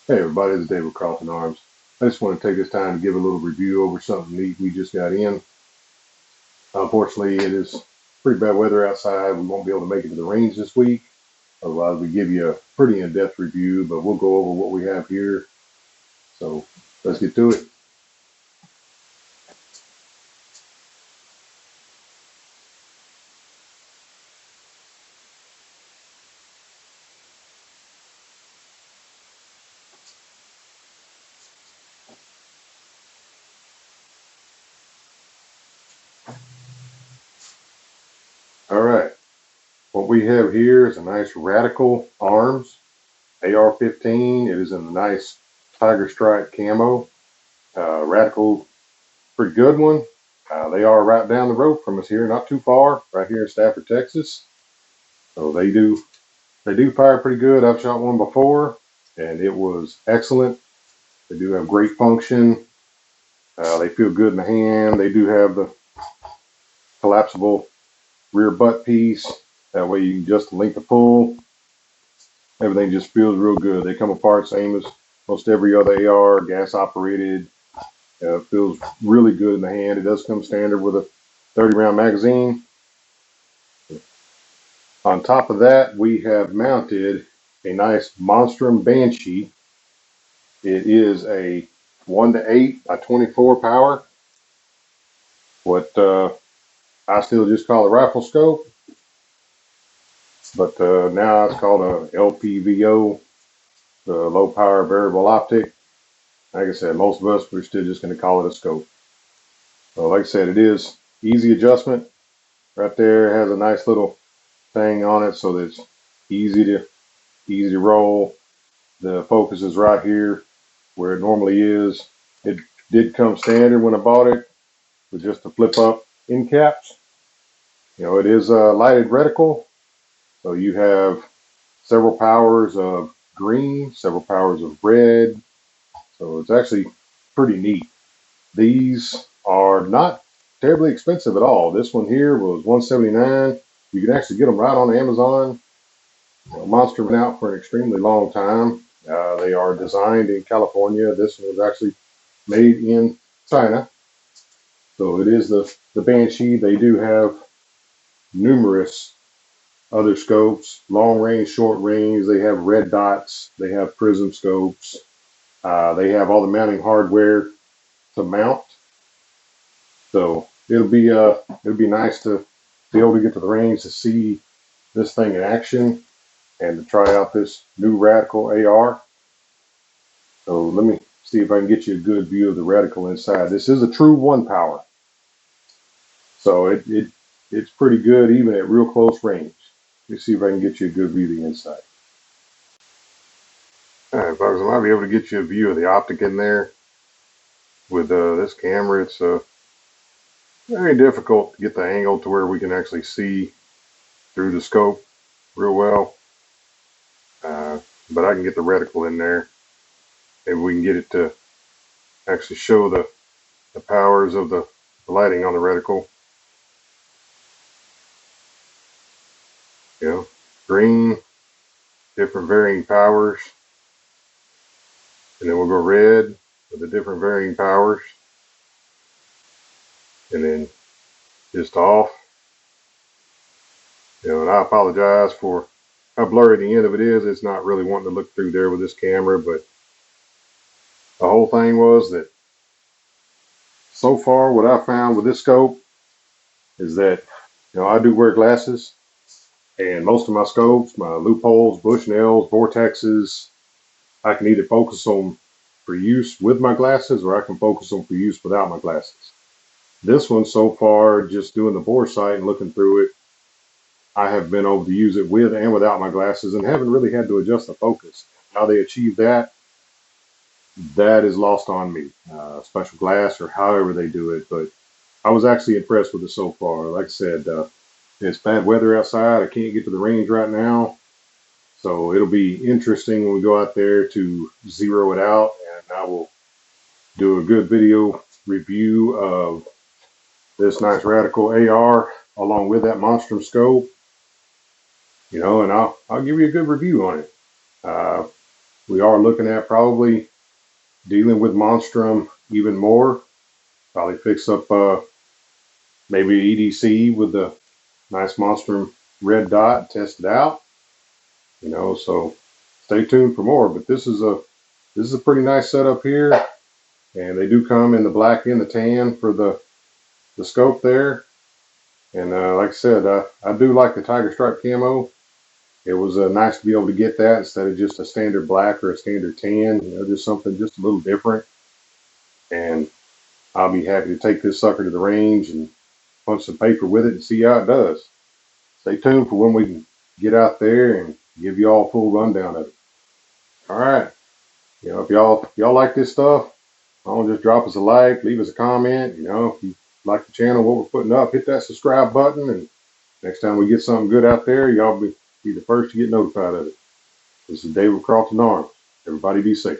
Hey everybody, this is David Carlton Arms. I just want to take this time to give a little review over something neat we just got in. Unfortunately, it is pretty bad weather outside. We won't be able to make it to the range this week. Otherwise, we give you a pretty in-depth review, but we'll go over what we have here. So let's get to it. All right, what we have here is a nice Radical Arms AR-15. It is in a nice tiger stripe camo. Radical, pretty good one. They are right down the road from us here, not too far, right here in Stafford, Texas. So they do fire pretty good. I've shot one before, and it was excellent. They do have great function. They feel good in the hand. They do have the collapsible rear butt piece. That way you can just link the pull. Everything just feels real good. They come apart same as most every other AR, gas operated. Feels really good in the hand. It does come standard with a 30 round magazine. On top of that, we have mounted a nice Monstrum Banshee. It is a 1:8 by 24 power. What I still just call a rifle scope, but now it's called a LPVO, the low power variable optic. Like I said, most of us, we're still just going to call it a scope. So like I said, it is easy adjustment. Right there, it has a nice little thing on it, so that it's easy to roll. The focus is right here where it normally is. It did come standard when I bought it with just the flip up end caps. It is a lighted reticle, so you have several powers of green, several powers of red. So it's actually pretty neat. These are not terribly expensive at all. This one here was $179. You can actually get them right on Amazon. Monster been out for an extremely long time. They are designed in California. This one was actually made in China. So it is the Banshee. They do have numerous other scopes, long range, short range. They have red dots. They have prism scopes. They have all the mounting hardware to mount. So it'll be nice to be able to get to the range to see this thing in action and to try out this new Radical AR. So let me see if I can get you a good view of the Radical inside. This is a true one power, so it's pretty good even at real close range. Let me see if I can get you a good view of the inside. All right, folks, I might be able to get you a view of the optic in there. With this camera, it's very difficult to get the angle to where we can actually see through the scope real well. But I can get the reticle in there. Maybe we can get it to actually show the powers of the lighting on the reticle. Green, different varying powers. And then we'll go red with the different varying powers. And then just off. And I apologize for how blurry the end of it is. It's not really wanting to look through there with this camera, but the whole thing was that so far what I found with this scope is that I do wear glasses, and most of my scopes, my loopholes, Bushnells, vortexes, I can either focus on for use with my glasses or I can focus on for use without my glasses. This one so far, just doing the bore sight and looking through it, I have been able to use it with and without my glasses and haven't really had to adjust the focus. How they achieve that, that is lost on me. Special glass or however they do it, but I was actually impressed with it so far. Like I said, it's bad weather outside. I can't get to the range right now, so it'll be interesting when we go out there to zero it out, and I will do a good video review of this nice Radical AR along with that Monstrum scope. And I'll give you a good review on it. We are looking at probably dealing with Monstrum even more. Probably fix up maybe EDC with the nice Monstrum red dot, test it out. So stay tuned for more. But this is a pretty nice setup here, and they do come in the black and the tan for the scope there. And like I said, I do like the tiger stripe camo. It was nice to be able to get that instead of just a standard black or a standard tan. Just something just a little different. And I'll be happy to take this sucker to the range and punch some paper with it and see how it does. Stay tuned for when we can get out there and give you all a full rundown of it. All right. If y'all like this stuff, don't just drop us a like, leave us a comment. If you like the channel, what we're putting up, hit that subscribe button, and next time we get something good out there, y'all be the first to get notified of it. This is David Crofton Arms. Everybody be safe.